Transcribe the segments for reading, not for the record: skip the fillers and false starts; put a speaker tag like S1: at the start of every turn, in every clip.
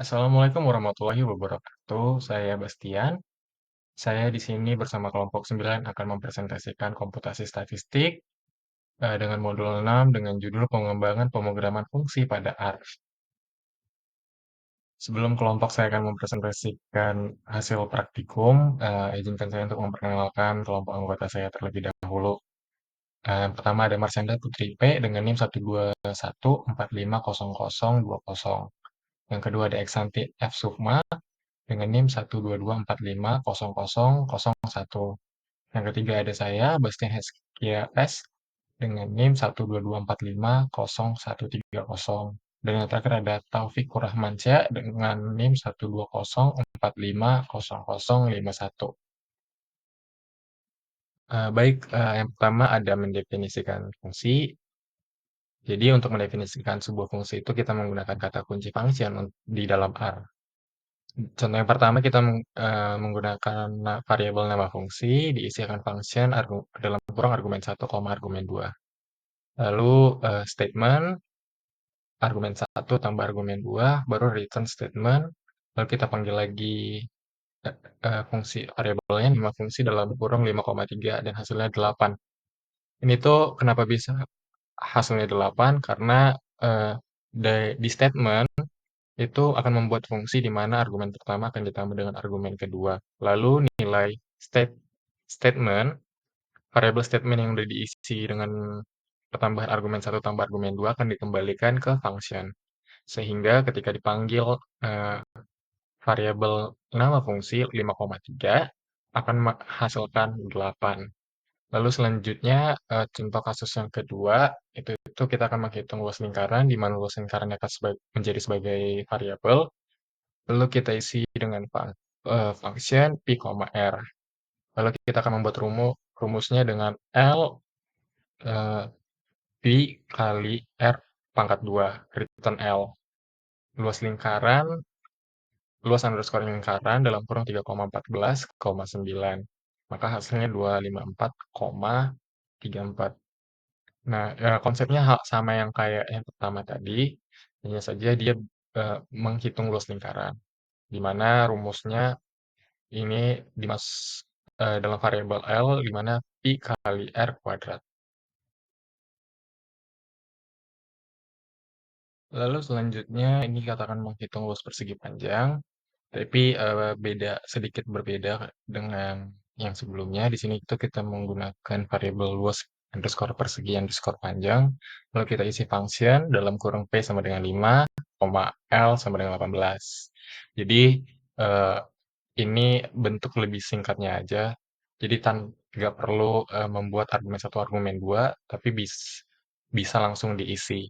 S1: Assalamualaikum warahmatullahi wabarakatuh. Saya Bastian. Saya di sini bersama kelompok 9 akan mempresentasikan komputasi statistik dengan modul 6 dengan judul pengembangan pemrograman fungsi pada R. Sebelum kelompok saya akan mempresentasikan hasil praktikum, izinkan saya untuk memperkenalkan kelompok anggota saya terlebih dahulu. Yang pertama ada Marsyanda Putri P dengan NIM 121450020. Yang kedua ada Eksanti F. Sukma dengan NIM 122450001. Yang ketiga ada saya, Bastian Heskia S, dengan NIM 122450130. Dan yang terakhir ada Taufik Kurahmansyah dengan NIM 120450051. Baik, yang pertama ada mendefinisikan fungsi. Jadi untuk mendefinisikan sebuah fungsi itu kita menggunakan kata kunci function di dalam R. Contoh yang pertama kita menggunakan variabel nama fungsi, diisi akan function dalam kurung argumen 1, argumen 2. Lalu statement, argumen 1 tambah argumen 2, baru return statement, lalu kita panggil lagi fungsi variabelnya, nama fungsi dalam kurung 5,3 dan hasilnya 8. Ini tuh kenapa bisa hasilnya 8? Karena di statement itu akan membuat fungsi di mana argumen pertama akan ditambah dengan argumen kedua. Lalu nilai statement, variabel statement yang sudah diisi dengan pertambahan argumen 1 tambah argumen 2 akan dikembalikan ke function. Sehingga ketika dipanggil variabel nama fungsi 5,3 akan menghasilkan 8. Lalu selanjutnya contoh kasus yang kedua itu kita akan menghitung luas lingkaran di mana luas lingkaran akan menjadi sebagai variabel. Lalu kita isi dengan function P, R. Lalu kita akan membuat rumusnya dengan L P kali R pangkat 2, return L. Luas lingkaran, luas underscore lingkaran dalam kurung 3,14,9. Maka hasilnya 254,34. Nah, konsepnya sama yang kayak yang pertama tadi, hanya saja dia menghitung luas lingkaran, di mana rumusnya ini dalam variabel L, di mana Pi kali R kuadrat. Lalu selanjutnya ini katakan menghitung luas persegi panjang, tapi sedikit berbeda dengan yang sebelumnya. Di sini kita menggunakan variabel luas underscore persegi underscore panjang, lalu kita isi function dalam kurung P sama dengan 5, L sama dengan 18. Jadi eh, ini bentuk lebih singkatnya aja. Jadi nggak perlu membuat argumen 1, argumen 2, tapi bisa langsung diisi.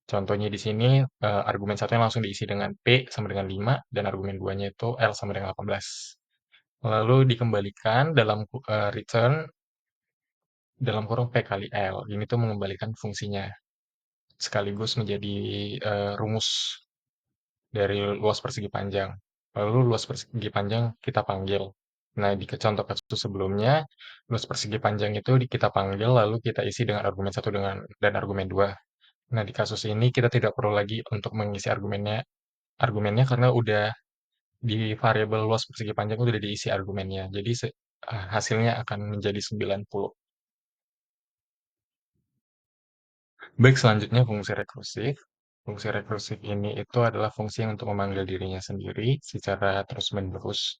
S1: Contohnya di sini argumen 1-nya langsung diisi dengan P sama dengan 5 dan argumen 2-nya itu L sama dengan 18. Lalu dikembalikan dalam return dalam kurung P kali L. Ini tuh mengembalikan fungsinya sekaligus menjadi rumus dari luas persegi panjang. Lalu luas persegi panjang kita panggil. Nah, di contoh kasus sebelumnya, luas persegi panjang itu kita panggil lalu kita isi dengan argumen 1 dan argumen 2. Nah, di kasus ini kita tidak perlu lagi untuk mengisi argumennya karena udah di variabel luas persegi panjang udah diisi argumennya. Jadi hasilnya akan menjadi 90. Baik, selanjutnya fungsi rekursif. Fungsi rekursif ini itu adalah fungsi yang untuk memanggil dirinya sendiri secara terus-menerus.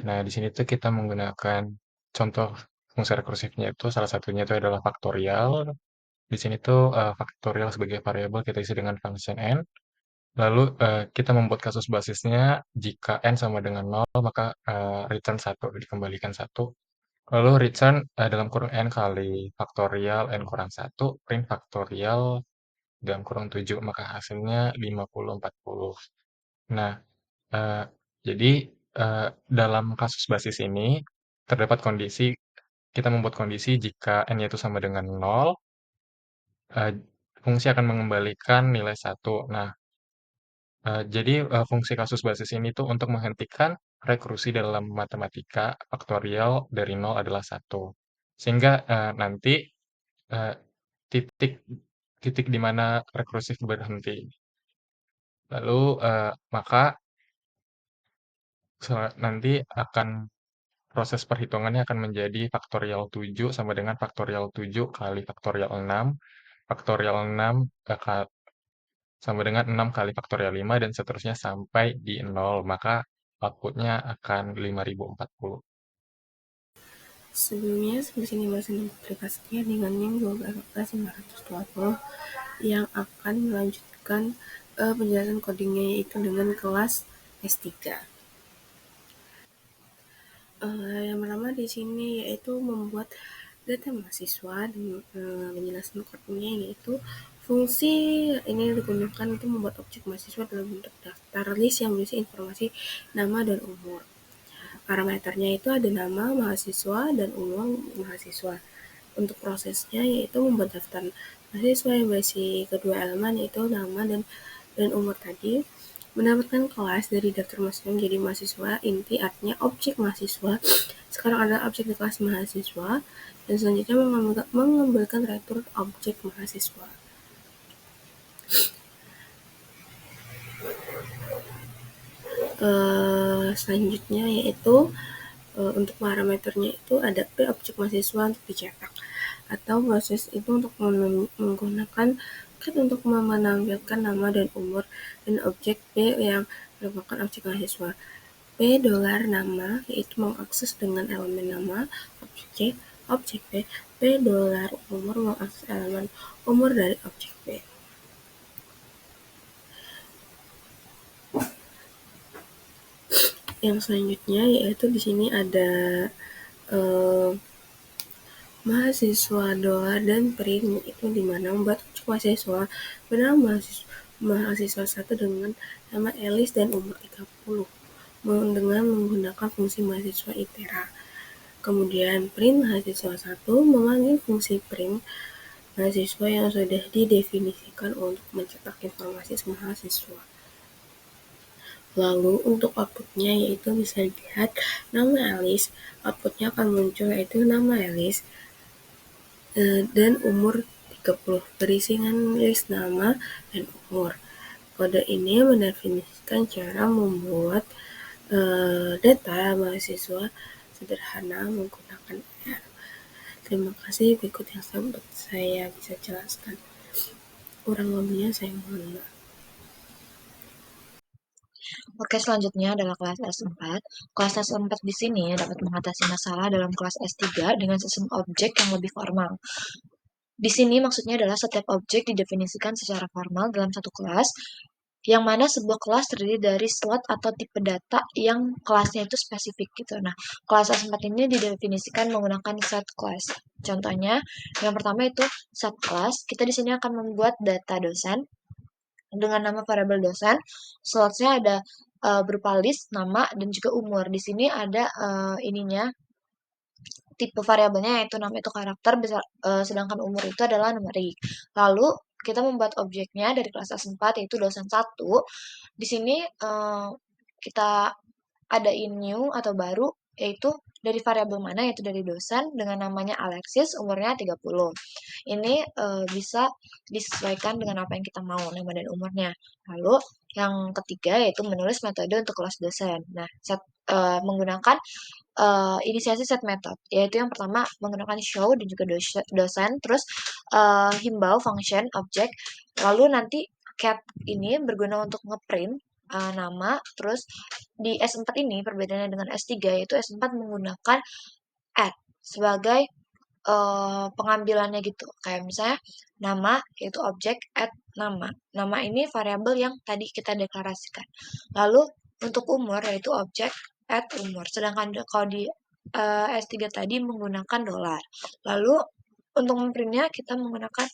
S1: Nah, di sini tuh kita menggunakan contoh fungsi rekursifnya itu salah satunya itu adalah faktorial. Di sini tuh faktorial sebagai variabel kita isi dengan function n. Lalu kita membuat kasus basisnya jika n sama dengan 0 maka return 1 dikembalikan 1. Lalu return dalam kurung n kali faktorial n kurang 1 print faktorial dalam kurung 7 maka hasilnya 50/40. Nah, Eee, jadi, dalam kasus basis ini, terdapat kondisi kita membuat kondisi jika n-nya itu sama dengan 0, eee, fungsi akan mengembalikan nilai 1. Nah, jadi, fungsi kasus basis ini tuh untuk menghentikan rekursi dalam matematika faktorial dari 0 adalah 1. Sehingga, nanti, eee, titik titik di mana rekursif berhenti. Lalu, maka nanti akan proses perhitungannya akan menjadi faktorial 7 sama dengan faktorial 7 kali faktorial 6, faktorial 6 sama dengan 6 kali faktorial 5, dan seterusnya sampai di 0, maka outputnya akan 5040.
S2: Sebelumnya, sampai sini bahasan aplikasinya dengan yang 12.520 yang akan melanjutkan penjelasan codingnya yaitu dengan kelas S3. Yang pertama di sini yaitu membuat data mahasiswa dan penjelasan codingnya yaitu fungsi ini digunakan untuk membuat objek mahasiswa dalam bentuk daftar list yang berisi informasi nama dan umur. Parameternya itu ada nama mahasiswa dan umur mahasiswa. Untuk prosesnya yaitu membuat daftar mahasiswa yang berisi kedua elemen yaitu nama dan umur tadi, mendapatkan kelas dari daftar mahasiswa menjadi mahasiswa inti artinya objek mahasiswa sekarang adalah objek di kelas mahasiswa, dan selanjutnya mengambilkan return objek mahasiswa. Selanjutnya yaitu untuk parameternya itu ada P objek mahasiswa untuk dicetak, atau proses itu untuk menggunakan cat untuk menampilkan nama dan umur, dan objek P yang merupakan objek mahasiswa. P dolar nama yaitu mengakses dengan elemen nama objek P. P dolar umur mengakses elemen umur dari objek P. Yang selanjutnya yaitu di sini ada eh, mahasiswa dolar dan print, itu dimana membuat objek mahasiswa bernama mahasiswa satu dengan nama Elis dan umur 30 dengan menggunakan fungsi mahasiswa itera. Kemudian print mahasiswa satu memanggil fungsi print mahasiswa yang sudah didefinisikan untuk mencetak informasi mahasiswa. Lalu untuk outputnya yaitu bisa dilihat nama Alice, outputnya akan muncul yaitu nama Alice dan umur 30, berisikan list nama dan umur. Kode ini mendefinisikan cara membuat data mahasiswa sederhana menggunakan R. Terima kasih, berikut yang saya bisa jelaskan. Kurang lebihnya saya mohon maaf.
S3: Oke, selanjutnya adalah kelas S4. Kelas S4 di sini dapat mengatasi masalah dalam kelas S3 dengan sistem objek yang lebih formal. Di sini maksudnya adalah setiap objek didefinisikan secara formal dalam satu kelas, yang mana sebuah kelas terdiri dari slot atau tipe data yang kelasnya itu spesifik gitu. Nah, kelas S4 ini didefinisikan menggunakan set class. Contohnya, yang pertama itu set class. Kita di sini akan membuat data dosen dengan nama variabel dosen. Slotnya ada berupa list, nama, dan juga umur. Di sini ada ininya tipe variabelnya yaitu nama itu karakter, sedangkan umur itu adalah numerik. Lalu kita membuat objeknya dari kelas S4 yaitu dosen 1. Di sini kita adain new atau baru yaitu dari variabel mana yaitu dari dosen dengan namanya Alexis, umurnya 30. Ini bisa disesuaikan dengan apa yang kita mau, nama dan umurnya. Lalu yang ketiga yaitu menulis metode untuk kelas dosen. Nah, menggunakan inisiasi set method, yaitu yang pertama menggunakan show dan juga dosen, terus himbau function object, lalu nanti cat ini berguna untuk ngeprint nama, terus di S4 ini perbedaannya dengan S3 yaitu S4 menggunakan add sebagai pengambilannya gitu, kayak misalnya nama yaitu objek add nama. Nama ini variabel yang tadi kita deklarasikan. Lalu untuk umur yaitu objek add umur. Sedangkan kalau di S3 tadi menggunakan dolar. Lalu untuk memprintnya kita menggunakan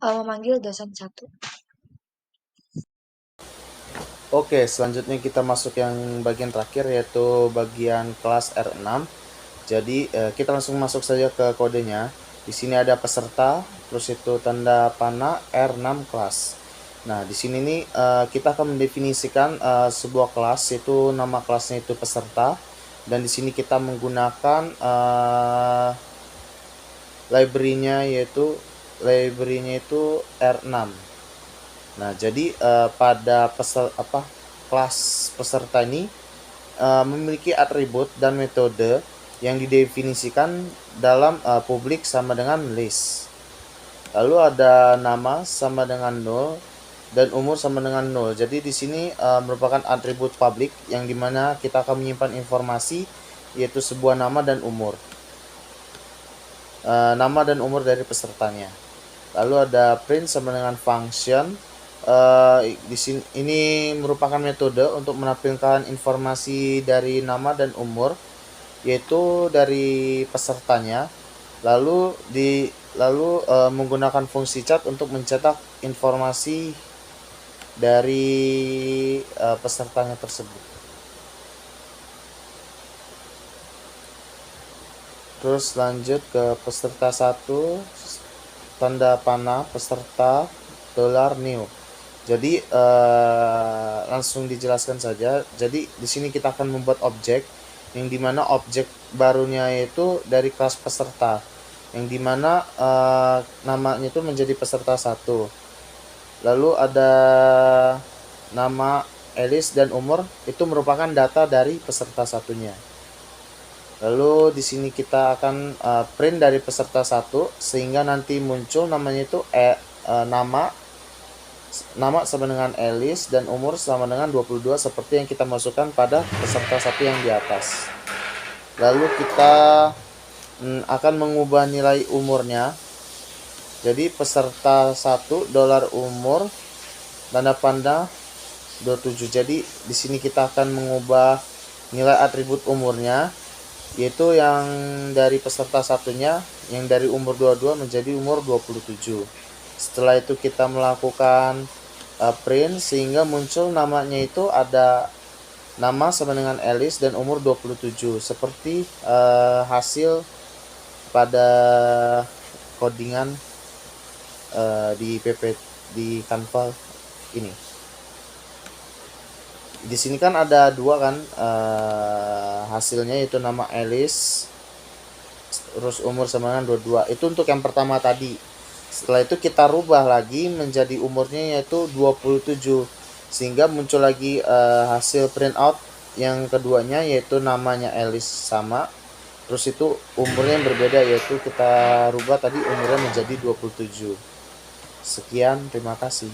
S3: memanggil dosen 1.
S4: Oke, selanjutnya kita masuk yang bagian terakhir yaitu bagian kelas R6. Jadi kita langsung masuk saja ke kodenya. Di sini ada peserta, terus itu tanda panah R6 kelas. Nah, di sini nih kita akan mendefinisikan sebuah kelas, yaitu nama kelasnya itu peserta, dan di sini kita menggunakan library-nya itu R6. Nah, jadi pada kelas peserta ini memiliki atribut dan metode yang didefinisikan dalam publik sama dengan list. Lalu ada nama sama dengan 0 dan umur sama dengan 0. Jadi di sini merupakan atribut publik yang dimana kita akan menyimpan informasi yaitu sebuah nama dan umur. Nama dan umur dari pesertanya. Lalu ada print sama dengan function. Di sini ini merupakan metode untuk menampilkan informasi dari nama dan umur yaitu dari pesertanya. Lalu menggunakan fungsi cat untuk mencetak informasi dari pesertanya tersebut. Terus lanjut ke peserta 1, tanda panah peserta $new. Jadi langsung dijelaskan saja. Jadi di sini kita akan membuat objek yang dimana objek barunya itu dari kelas peserta, yang dimana namanya itu menjadi peserta 1. Lalu ada nama, Alice, dan umur itu merupakan data dari peserta satunya. Lalu di sini kita akan print dari peserta 1 sehingga nanti muncul namanya itu nama sama dengan Alice dan umur sama dengan 22 seperti yang kita masukkan pada peserta 1 yang di atas. Lalu kita akan mengubah nilai umurnya. Jadi peserta 1 $umur tanda panah 27. Jadi di sini kita akan mengubah nilai atribut umurnya yaitu yang dari peserta satunya yang dari umur 22 menjadi umur 27. Setelah itu kita melakukan print sehingga muncul namanya itu ada nama sama dengan Alice dan umur 27 seperti hasil pada codingan di Canva ini. Di sini kan ada dua kan hasilnya yaitu nama Alice terus umur sama dengan 22. Itu untuk yang pertama tadi. Setelah itu kita rubah lagi menjadi umurnya yaitu 27 sehingga muncul lagi hasil printout yang keduanya yaitu namanya Alice sama, terus itu umurnya yang berbeda yaitu kita rubah tadi umurnya menjadi 27. Sekian, terima kasih.